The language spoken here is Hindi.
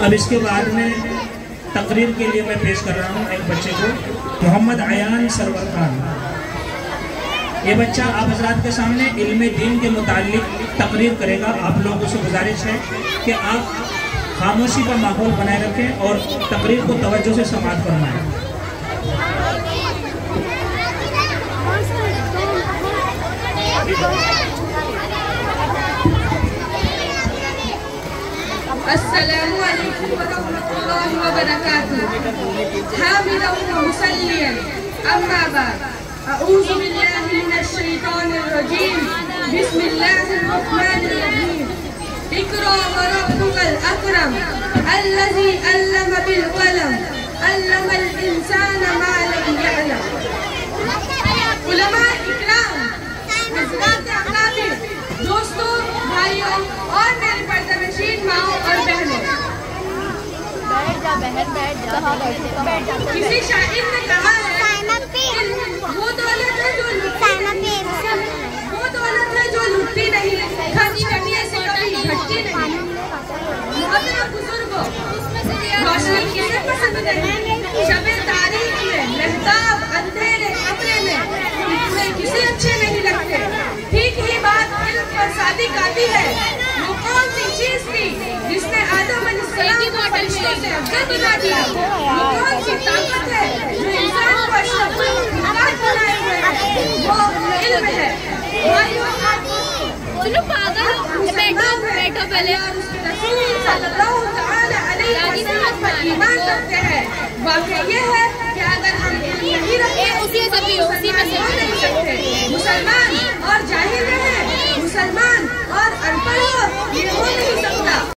अब इसके बाद में तकरीर के लिए मैं पेश कर रहा हूँ एक बच्चे को, मोहम्मद अयान सरवर खान। ये बच्चा आप हजरात के सामने इल्मे दीन के मुताल्लिक तकरीर करेगा। आप लोगों से गुजारिश है कि आप खामोशी का माहौल बनाए रखें और तकरीर को तवज्जो से समाअत फरमाएं। अस्सलामु अलैकुम वरहमतुल्लाहि वबरकातुहू। हामिदन व मुसल्लियन अम्मा बाद। अऊज़ु बिल्लाहि मिनश शैतानिर रजीम। बिस्मिल्लाहिर रहमानिर रहीम। इक़रा व रब्बुकल अकरम अल्लज़ी अल्लम बिल क़लम अल्लमल इंसाना मा लम यअलम। उलमा इकराम, हज़रात अकाबिर, दोस्तों, भाइयों और मेरे पर्दानशीन माओ और बहनों, किसी शायर ने कहा है वो दौलत है जो लुटती नहीं, खर्च करने से कभी घटती नहीं। मोहतरम बुजुर्गों, रोशनी किसे पसंद नहीं? शबे तारीख में, मेहताब, अंधेरे कमरे में किसे अच्छे नहीं लगते? ठीक ही बात इल्म पर सादिक आती है। वो कौन सी चीज थी जिसने आदम अलैहिस्सलाम को फरिश्तों से अफजल बना दिया? वो कौन सी ताकत है जो इंसान को अशरफुल मखलूक़ात बनाए हुए है? वो इल्म है। चलो पागल, बैठो पहले। रसूल सल्लल्लाहु तआला अलैहि वसल्लम पर ईमान रखते हैं। वाक़या ये है कि अगर हम इल्म नहीं रखते उसी में नहीं सकते। मुसलमान और जाहिल रहे, मुसलमान और अनपढ़ हो, ये हो नहीं सकता।